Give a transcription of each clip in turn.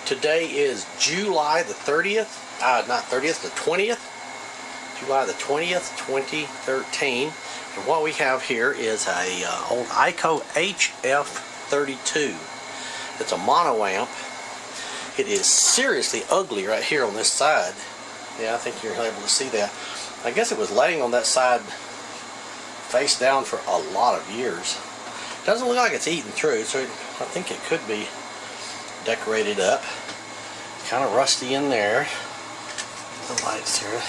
Today is July the 30th, not 30th, the 20th. July the 20th, 2013. And what we have here is a old Eico HF32. It's a mono amp. It is seriously ugly right here on this side. Yeah, I think you're able to see that. I guess it was laying on that side face down for a lot of years. Doesn't look like it's eaten through, so I think it could be decorated up. Kind of rusty in there. The lights here.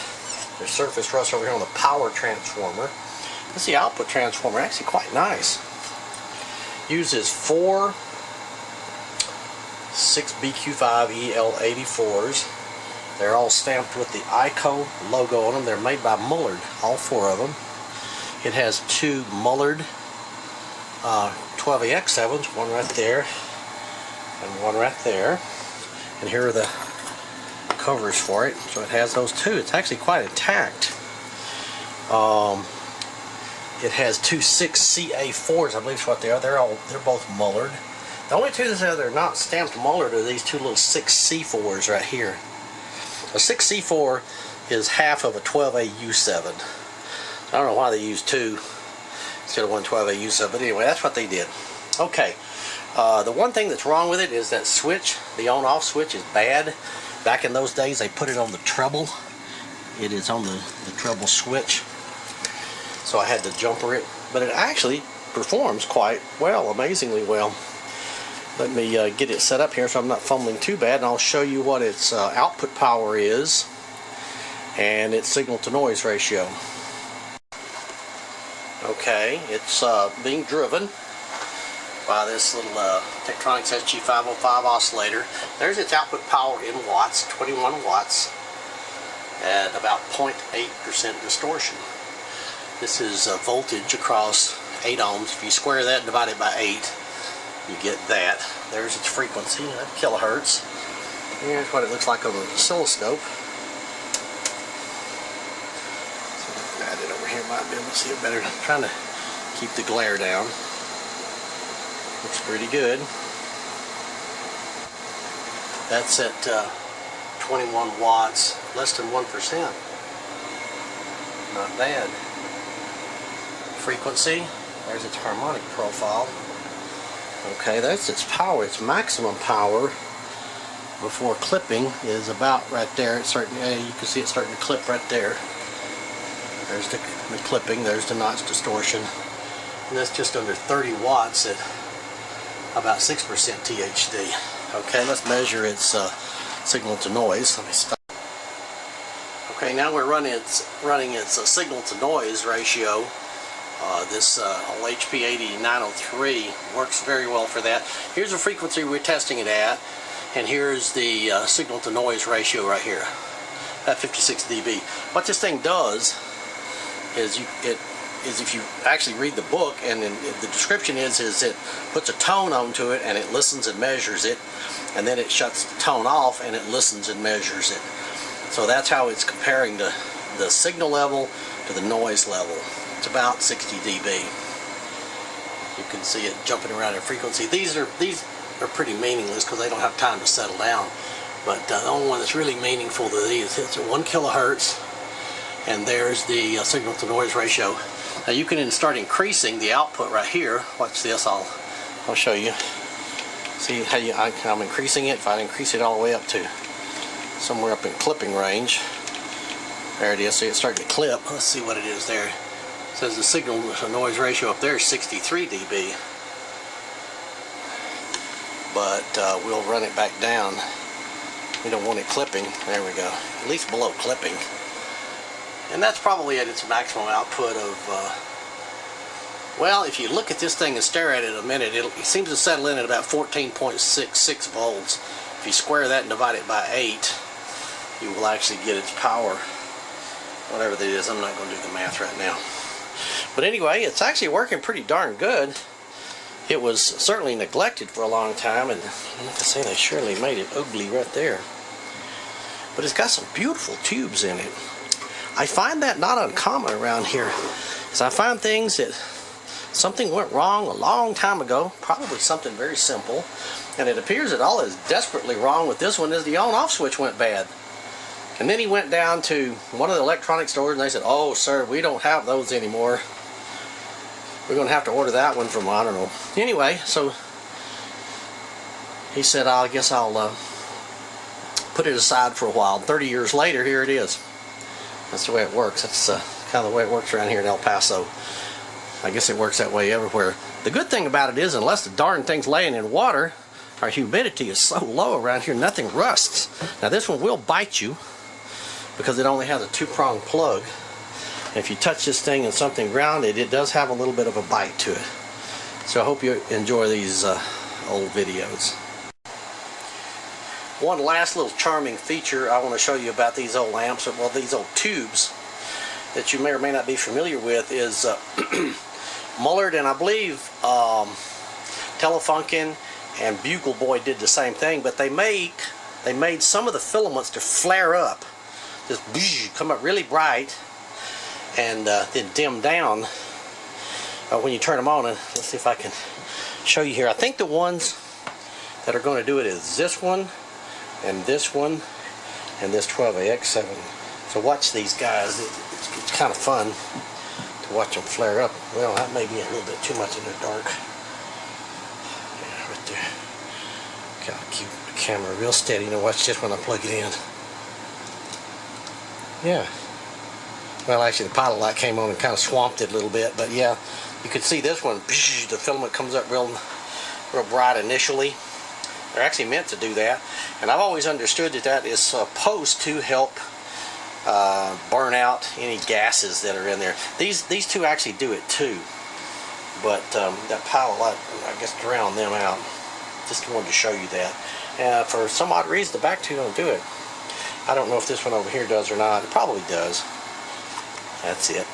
There's surface rust over here on the power transformer. This is the output transformer, actually quite nice. Uses 4 6BQ5 EL84s. They're all stamped with the Eico logo on them. They're made by Mullard, all 4 of them. It has 2 Mullard 12AX7s, one right there and one right there. And here are the covers for it. So it has those 2. It's actually quite intact. It has 2 6CA4s, I believe is what they are. They're both Mullard. The only 2 that are not stamped Mullard are these 2 little 6C4s right here. A 6C4 is half of a 12AU7. I don't know why they used 2 instead of one 12AU7, but anyway, that's what they did. Okay, the one thing that's wrong with it is that switch, the on-off switch, is bad. Back in those days, they put it on the treble. It is on the treble switch, so I had to jumper it, but it actually performs quite well, amazingly well. Let me get it set up here so I'm not fumbling too bad, and I'll show you what its output power is and its signal to noise ratio. Okay, it's being driven by this little Tektronix SG505 oscillator. There's its output power in watts, 21 watts at about 0.8% distortion. This is voltage across 8 ohms. If you square that and divide it by 8, you get that. There's its frequency, kilohertz. Here's what it looks like on the oscilloscope. So add it over here, might be able to see it better. I'm trying to keep the glare down. Looks pretty good. That's at 21 watts, less than 1%. Not bad. Frequency, there's its harmonic profile. Okay, that's its power. Its maximum power before clipping is about right there. It's starting, you can see it starting to clip right there. There's the clipping, there's the notch distortion. And that's just under 30 watts at about 6% THD. Okay, let's measure its signal to noise. Let me stop. Okay, now we're running its signal to noise ratio. This old HP80 903 works very well for that. Here's the frequency we're testing it at, and here's the signal to noise ratio right here at 56 dB. What this thing does is if you actually read the book, and the description is it puts a tone onto it and it listens and measures it, and then it shuts the tone off and it listens and measures it. So that's how it's comparing the signal level to the noise level. It's about 60 dB. You can see it jumping around in frequency. These are pretty meaningless because they don't have time to settle down. But the only one that's really meaningful to these, it's at 1 kilohertz, and there's the signal to noise ratio. Now you can start increasing the output right here. Watch this. I'll show you. See how I'm increasing it. If I increase it all the way up to somewhere up in clipping range, there it is. See, it's starting to clip. Let's see what it is there. It says the signal to noise ratio up there is 63 dB. But we'll run it back down. We don't want it clipping. There we go. At least below clipping. And that's probably at its maximum output of, well, if you look at this thing and stare at it a minute, it seems to settle in at about 14.66 volts. If you square that and divide it by 8, you will actually get its power. Whatever that is, I'm not going to do the math right now. But anyway, it's actually working pretty darn good. It was certainly neglected for a long time, and like I say, they surely made it ugly right there. But it's got some beautiful tubes in it. I find that not uncommon around here. Is I find things that something went wrong a long time ago, probably something very simple, And it appears that all is desperately wrong with this one is the on-off switch went bad. And then he went down to one of the electronic stores and they said, "Oh, sir, we don't have those anymore. We're going to have to order that one from, I don't know." Anyway, so he said, "I guess I'll put it aside for a while." 30 years later, here it is. That's the way it works. That's kind of the way it works around here in El Paso. I guess it works that way everywhere. The good thing about it is, unless the darn thing's laying in water, our humidity is so low around here, nothing rusts. Now this one will bite you because it only has a 2-prong plug. And if you touch this thing in something grounded, it does have a little bit of a bite to it. So I hope you enjoy these old videos. One last little charming feature I want to show you about these old lamps, well, these old tubes that you may or may not be familiar with, is Mullard and I believe Telefunken and Bugle Boy did the same thing, but they made some of the filaments to flare up, just come up really bright, and then dim down when you turn them on. And let's see if I can show you here. I think the ones that are going to do it is this one and this 12AX7. So watch these guys. It's kind of fun to watch them flare up. Well, that may be a little bit too much in the dark. Yeah, right there. Gotta keep the camera real steady. You know, watch just when I plug it in. Yeah. Well, actually, the pilot light came on and kind of swamped it a little bit, but yeah, you could see this one. The filament comes up real bright initially. They're actually meant to do that, and I've always understood that that is supposed to help burn out any gases that are in there. These two actually do it too, but that pilot light, I guess, drowned them out. Just wanted to show you that. For some odd reason, the back two don't do it. I don't know if this one over here does or not. It probably does. That's it.